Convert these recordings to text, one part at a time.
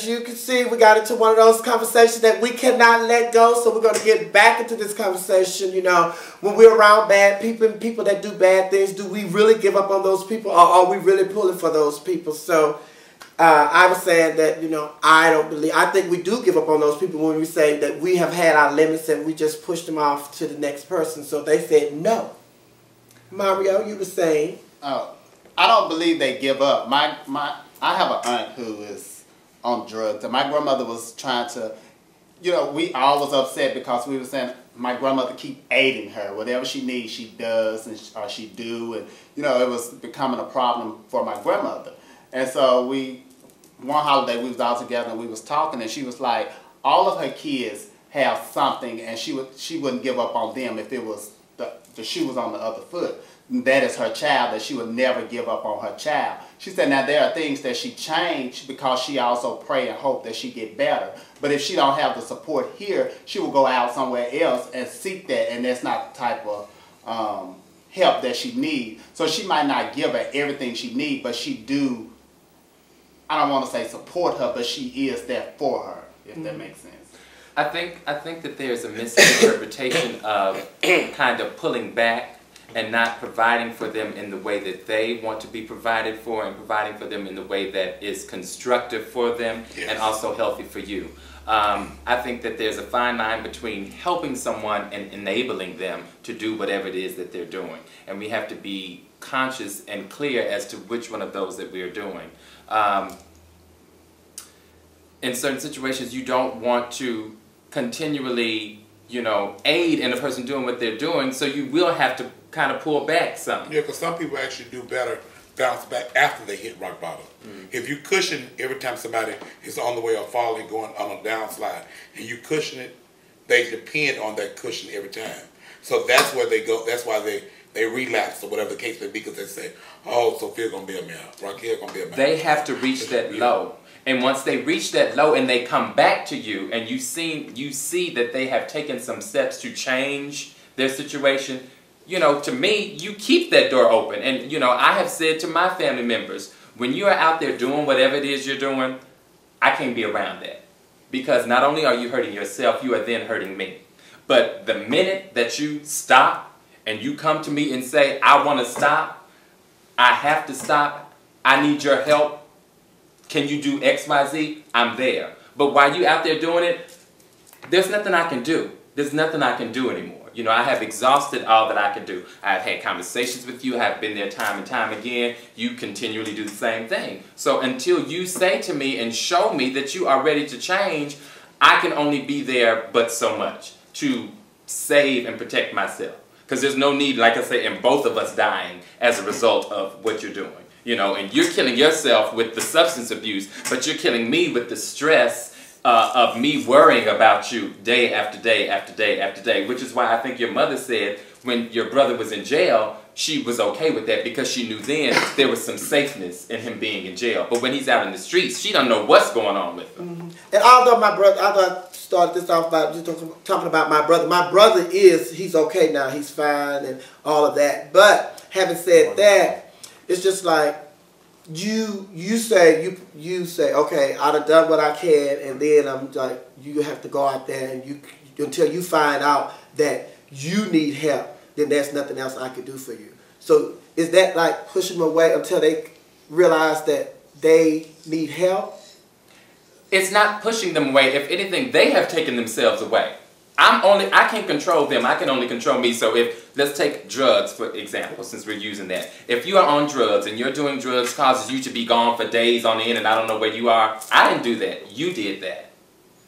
as you can see, we got into one of those conversations that we cannot let go. So we're going to get back into this conversation. You know, when we're around bad people and people that do bad things, do we really give up on those people, or are we really pulling for those people? So I was saying that, you know, I think we do give up on those people when we say that we have had our limits and we just push them off to the next person. So they said no. Mario, you were saying? I don't believe they give up. I have an aunt who is on drugs, and my grandmother was trying to, you know, we all was upset because we were saying my grandmother keep aiding her. Whatever she needs, she does, or she do, and you know, it was becoming a problem for my grandmother. And so one holiday we was all together and we was talking, and she was like, all of her kids have something, and she wouldn't give up on them if it was the shoe was on the other foot. That is her child, that she would never give up on her child. She said now there are things that she changed because she also pray and hope that she get better. But if she don't have the support here, she will go out somewhere else and seek that, and that's not the type of help that she needs. So she might not give her everything she needs, but she do, I don't want to say support her, but she is there for her, if that makes sense. I think that there's a misinterpretation of kind of pulling back and not providing for them in the way that they want to be provided for, and providing for them in the way that is constructive for them, yes, and also healthy for you. I think that there's a fine line between helping someone and enabling them to do whatever it is that they're doing. And we have to be conscious and clear as to which one of those that we are doing. In certain situations, you don't want to continually, you know, aid in a person doing what they're doing, so you will have to kind of pull back some. Yeah, because some people actually do better bounce back after they hit rock bottom. If you cushion every time somebody is on the way of falling, going on a downslide, and you cushion it, they depend on that cushion every time. So that's where they go. That's why they relapse or whatever the case may be, because they say, oh, Sophia's going to be a mess. Raquel's going to be a mess. They have to reach that low. And once they reach that low and they come back to you and you see that they have taken some steps to change their situation, you know, to me, you keep that door open. And, you know, I have said to my family members, when you are out there doing whatever it is you're doing, I can't be around that. Because not only are you hurting yourself, you are then hurting me. But the minute that you stop and you come to me and say, I want to stop, I have to stop, I need your help, can you do X, Y, Z? I'm there. But while you out there doing it, there's nothing I can do. There's nothing I can do anymore. You know, I have exhausted all that I can do. I've had conversations with you. I've been there time and time again. You continually do the same thing. So until you say to me and show me that you are ready to change, I can only be there but so much to save and protect myself. Because there's no need, like I say, in both of us dying as a result of what you're doing. You know, and you're killing yourself with the substance abuse, but you're killing me with the stress of me worrying about you day after day after day after day, which is why I think your mother said when your brother was in jail, she was okay with that because she knew then there was some safeness in him being in jail. But when he's out in the streets, she don't know what's going on with him. And although I started this off by just talking about my brother he's okay now, he's fine and all of that. But having said that, it's just like you say, okay, I done done what I can, and then I'm like, you have to go out there and until you find out that you need help, then there's nothing else I can do for you. So is that like pushing them away until they realize that they need help? It's not pushing them away. If anything, they have taken themselves away. I can't control them. I can only control me. So let's take drugs, for example, since we're using that. If you are on drugs and you're doing drugs causes you to be gone for days on end and I don't know where you are, I didn't do that. You did that.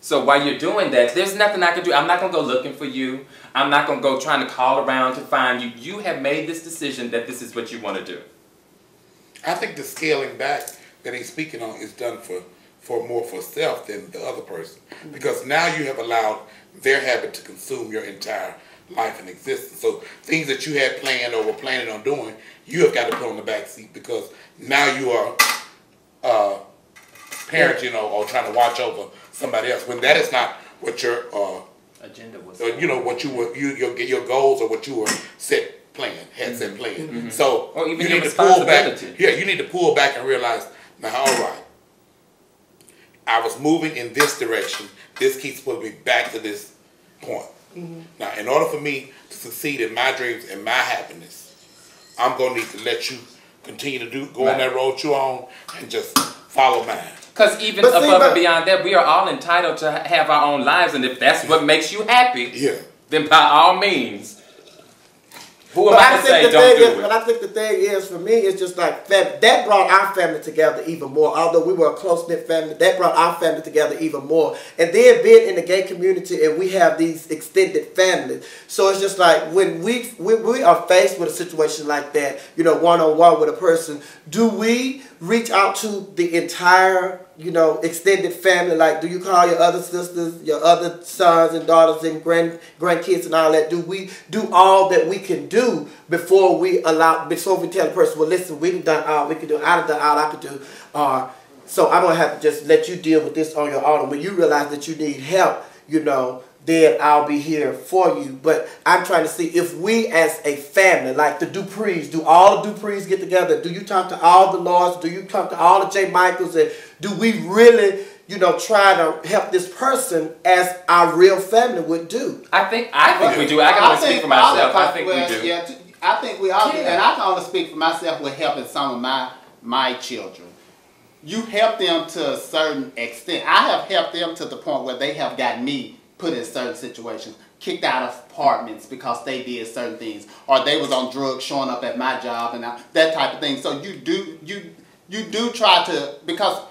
So while you're doing that, there's nothing I can do. I'm not going to go looking for you. I'm not going to go trying to call around to find you. You have made this decision that this is what you want to do. I think the scaling back that he's speaking on is done more for self than the other person. Because now you have allowed their habit to consume your entire life and existence. So things that you had planned or were planning on doing, you have got to put on the back seat because now you are parenting or trying to watch over somebody else. When that is not what your agenda was. You know what your goals or what you were set planned. So or even you need to pull back. Yeah, you need to pull back and realize now, all right. I was moving in this direction. This keeps putting me back to this point. Now, in order for me to succeed in my dreams and my happiness, I'm going to need to let you continue to go on that road you're on and just follow mine. Because even above and beyond that, we are all entitled to have our own lives, and if that's what makes you happy, then by all means. Who am I to say don't do it? But I think the thing is, for me, it's just like that brought our family together even more. Although we were a close-knit family, that brought our family together even more. And then being in the gay community, and we have these extended families. So it's just like when we are faced with a situation like that, you know, one-on-one with a person, do we reach out to the entire, you know, extended family? Like, do you call your other sisters, your other sons and daughters and grandkids and all that? Do we do all that we can do before we tell the person, well, listen, we've done all we can do, I've done all I could do, so I'm gonna have to just let you deal with this on your own. And when you realize that you need help, you know, then I'll be here for you. But I'm trying to see if we as a family, like the Duprees, do all the Duprees get together? Do you talk to all the Lords? Do you talk to all the J. Michaels? And do we really, you know, try to help this person as our real family would do? I think we do. I can only speak for myself. I think we do. Yeah, I think we all do. And I can only speak for myself with helping some of my children. You help them to a certain extent. I have helped them to the point where they have got me put in certain situations, kicked out of apartments because they did certain things, or they was on drugs showing up at my job and that type of thing. So you do try to, because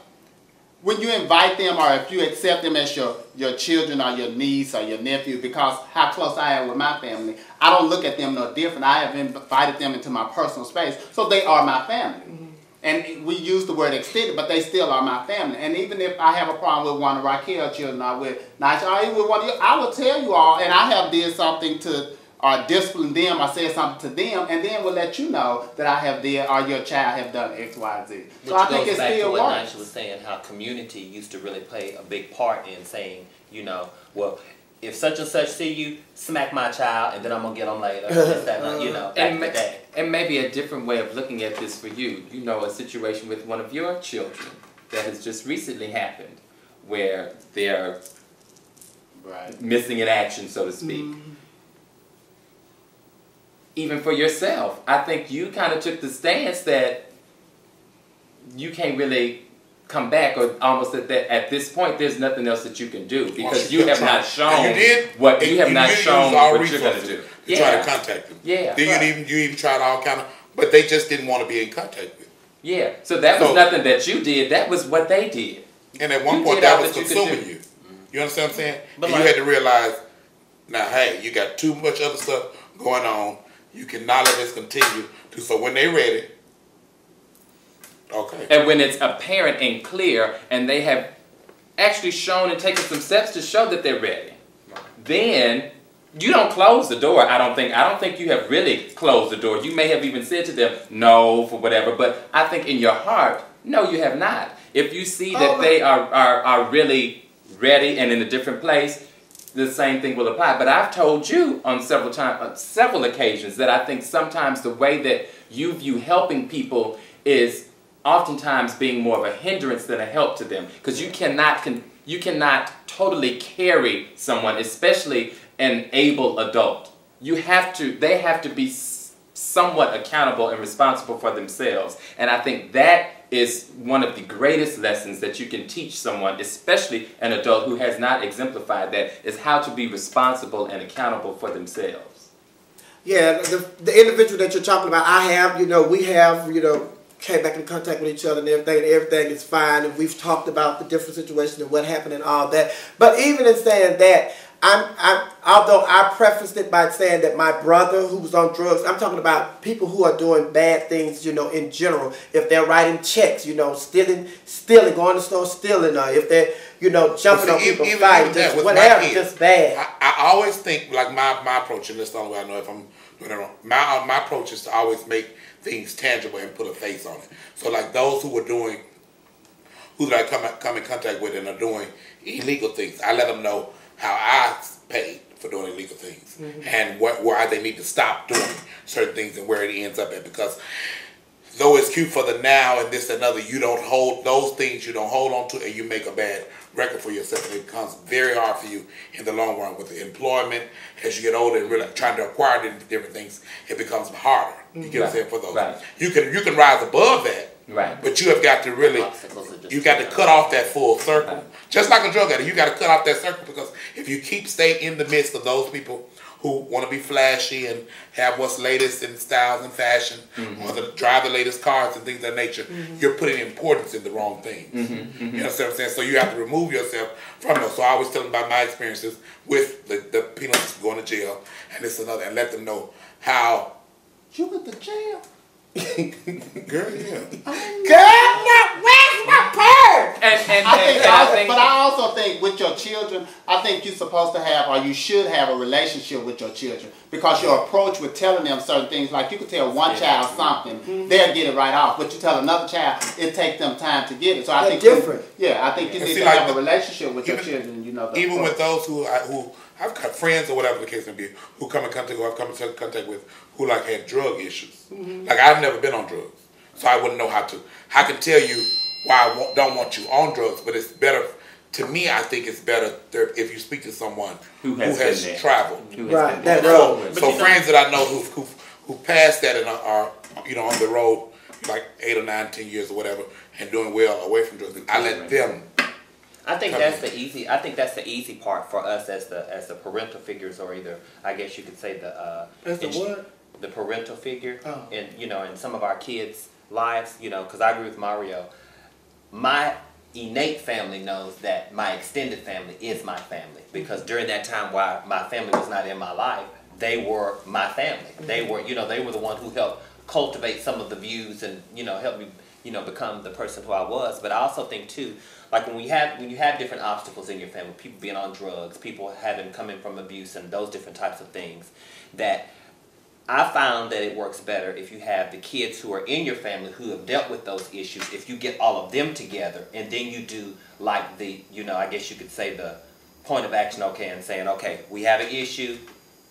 when you invite them or if you accept them as your children or your niece or your nephew, because how close I am with my family, I don't look at them no different. I have invited them into my personal space, so they are my family. And we use the word extended, but they still are my family. And even if I have a problem with one of Raquel's children or with Nisha or even with one of you, I will tell you all, and I have did something to or discipline them or said something to them, and then we'll let you know that I have did or your child have done X, Y, Z. So I think it still works. What Nisha was saying, how community used to really play a big part in saying, you know, well, if such and such see you, smack my child, and then I'm going to get them later. You know, and maybe a different way of looking at this for you. You know, a situation with one of your children that has just recently happened where they're missing in action, so to speak. Even for yourself, I think you kind of took the stance that you can't really come back, or almost at this point there's nothing else that you can do because you have not shown what you're going to do. You try to contact them. Yeah. Then you even tried all kind of, but they just didn't want to be in contact with. Yeah. So that was nothing that you did. That was what they did. And at one point that was consuming you. You understand what I'm saying? But you had to realize, now hey, you got too much other stuff going on. You cannot let this continue. So when they're ready. Okay. And when it's apparent and clear, and they have actually shown and taken some steps to show that they're ready, then you don't close the door. I don't think you have really closed the door. You may have even said to them no for whatever, but I think in your heart, no, you have not. If you see that they are really ready and in a different place, the same thing will apply. But I've told you on several occasions that I think sometimes the way that you view helping people is oftentimes being more of a hindrance than a help to them, because you cannot totally carry someone, especially an able adult. They have to be somewhat accountable and responsible for themselves. And I think that is one of the greatest lessons that you can teach someone, especially an adult who has not exemplified that, is how to be responsible and accountable for themselves. Yeah, the individual that you're talking about, we have, came back in contact with each other and everything is fine, and we've talked about the different situations and what happened and all that. But even in saying that, although I prefaced it by saying that my brother who was on drugs, I'm talking about people who are doing bad things, in general. If they're writing checks, stealing, going to the store stealing, or if they're, jumping on people, fighting, just whatever, just bad. I always think, like my approach, and that's the only way I know if I'm doing it wrong, my approach is to always make things tangible and put a face on it. So like those who I come in contact with and are doing illegal things, I let them know how I paid for doing illegal things and why they need to stop doing certain things and where it ends up at. Because though it's cute for the now and this and another, you don't hold those things. You don't hold on to, and you make a bad record for yourself, and it becomes very hard for you in the long run with the employment. As you get older and really trying to acquire different things, it becomes harder. You get what I'm saying? For those, you can rise above that, but you have got to really, you got to cut off that full circle. Just like a drug addict, you got to cut off that circle, because if you stay in the midst of those people who want to be flashy and have what's latest in styles and fashion, or drive the latest cars and things of that nature, you're putting importance in the wrong things. You know what I'm saying? So you have to remove yourself from those. So I always tell them about my experiences with the penalties going to jail and this and other, and let them know how you went to jail. Girl, yeah. Girl, where's my purse? But I also think with your children, I think you're supposed to have, or you should have, a relationship with your children, because your approach with telling them certain things, like you could tell one child something, they'll get it right off, but you tell another child, it takes them time to get it. So I think different. I think you need to have a relationship with your children. You know, even with those who I've got friends or whatever the case may be, who come in contact, who I've come into contact with, who like had drug issues. Like I've never been on drugs, so I wouldn't know how to. I can tell you why I don't want you on drugs, but it's better. To me, I think it's better if you speak to someone who has traveled. That road. So friends that I know who passed that and are on the road like 8 or 9, 10 years or whatever, and doing well away from drugs, I let them. I think that's the easy. I think that's the easy part for us as the parental figures, or either I guess you could say the parental figure, in in some of our kids' lives. Because I agree with Mario. My innate family knows that my extended family is my family, because during that time while my family was not in my life, they were my family. They were they were the one who helped cultivate some of the views and help me become the person who I was. But I also think too, like when you have different obstacles in your family, people being on drugs, people coming from abuse and those different types of things, that I found that it works better if you have the kids who are in your family who have dealt with those issues, if you get all of them together, and then you do like the, I guess you could say the point of action, and saying, okay, we have an issue,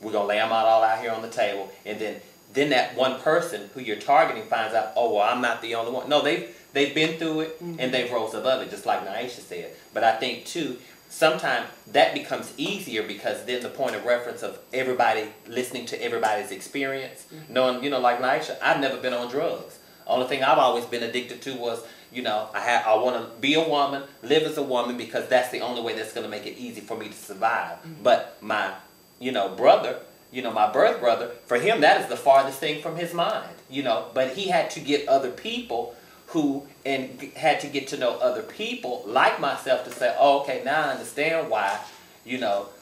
we're going to lay them all out here on the table, and then that one person who you're targeting finds out, oh, well, I'm not the only one. No, they've been through it, and they've rose above it, just like Naisha said. But I think, too, sometimes that becomes easier, because then the point of reference of everybody listening to everybody's experience, knowing, like Naisha, I've never been on drugs. Only thing I've always been addicted to was, I want to be a woman, live as a woman, because that's the only way that's going to make it easy for me to survive. But my, brother, my birth brother, for him that is the farthest thing from his mind, But he had to get other people and had to get to know other people like myself to say, oh, okay, now I understand why,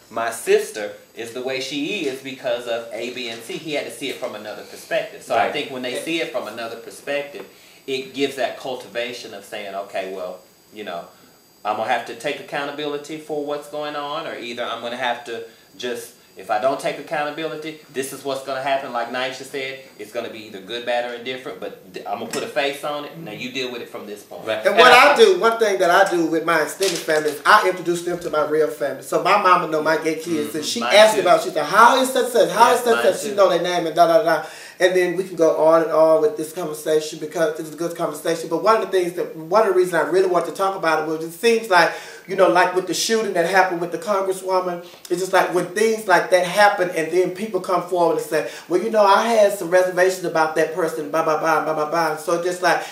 my sister is the way she is because of A, B, and C. He had to see it from another perspective. So I think when they see it from another perspective, it gives that cultivation of saying, okay, well, I'm going to have to take accountability for what's going on, or either I'm going to have to just, if I don't take accountability, this is what's going to happen. Like Naisha said, it's going to be either good, bad, or indifferent, but I'm going to put a face on it. Now you deal with it from this point. And what I do, one thing that I do with my extended family is I introduce them to my real family. So my mama know my gay kids, and she asked about, she said, how is that such? How is that such? She know their name and da-da-da. And then we can go on and on with this conversation, because it's a good conversation. But one of the reasons I really want to talk about it was, it seems like, like with the shooting that happened with the Congresswoman, it's just like when things like that happen, and then people come forward and say, well, I had some reservations about that person, blah, blah, blah, blah, blah, blah. So just like,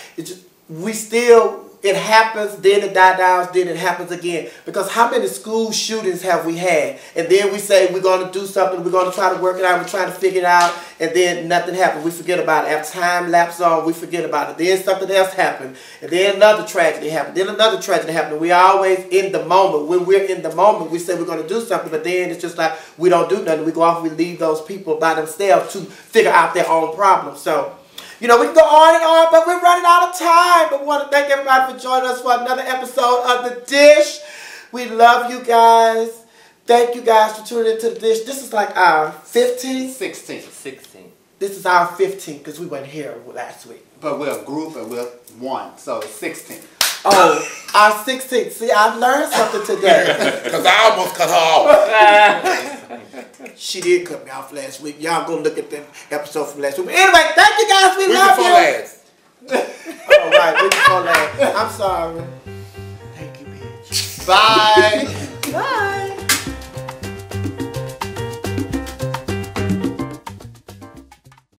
it happens, then it dies down, then it happens again. Because how many school shootings have we had? And then we say we're going to do something, we're going to try to work it out, we're trying to figure it out, and then nothing happens. We forget about it. After time lapses on, we forget about it. Then something else happened, and then another tragedy happened, then another tragedy happened. We're always in the moment. When we're in the moment, we say we're going to do something, but then it's just like we don't do nothing. We go off and we leave those people by themselves to figure out their own problems. So, we can go on and on, but we're running out of time. But we want to thank everybody for joining us for another episode of The Dish. We love you guys. Thank you guys for tuning into The Dish. This is like our 15th? 16. This is our 15th, because we weren't here last week. But we're a group and we're one, so it's 16. Oh, our 16th. See, I learned something today. Because I almost cut her off. She did cut me off last week. Y'all go look at the episode from last week. But anyway, thank you guys. We love you. All right, we just gonna laugh. I'm sorry. Thank you, bitch. Bye. Bye.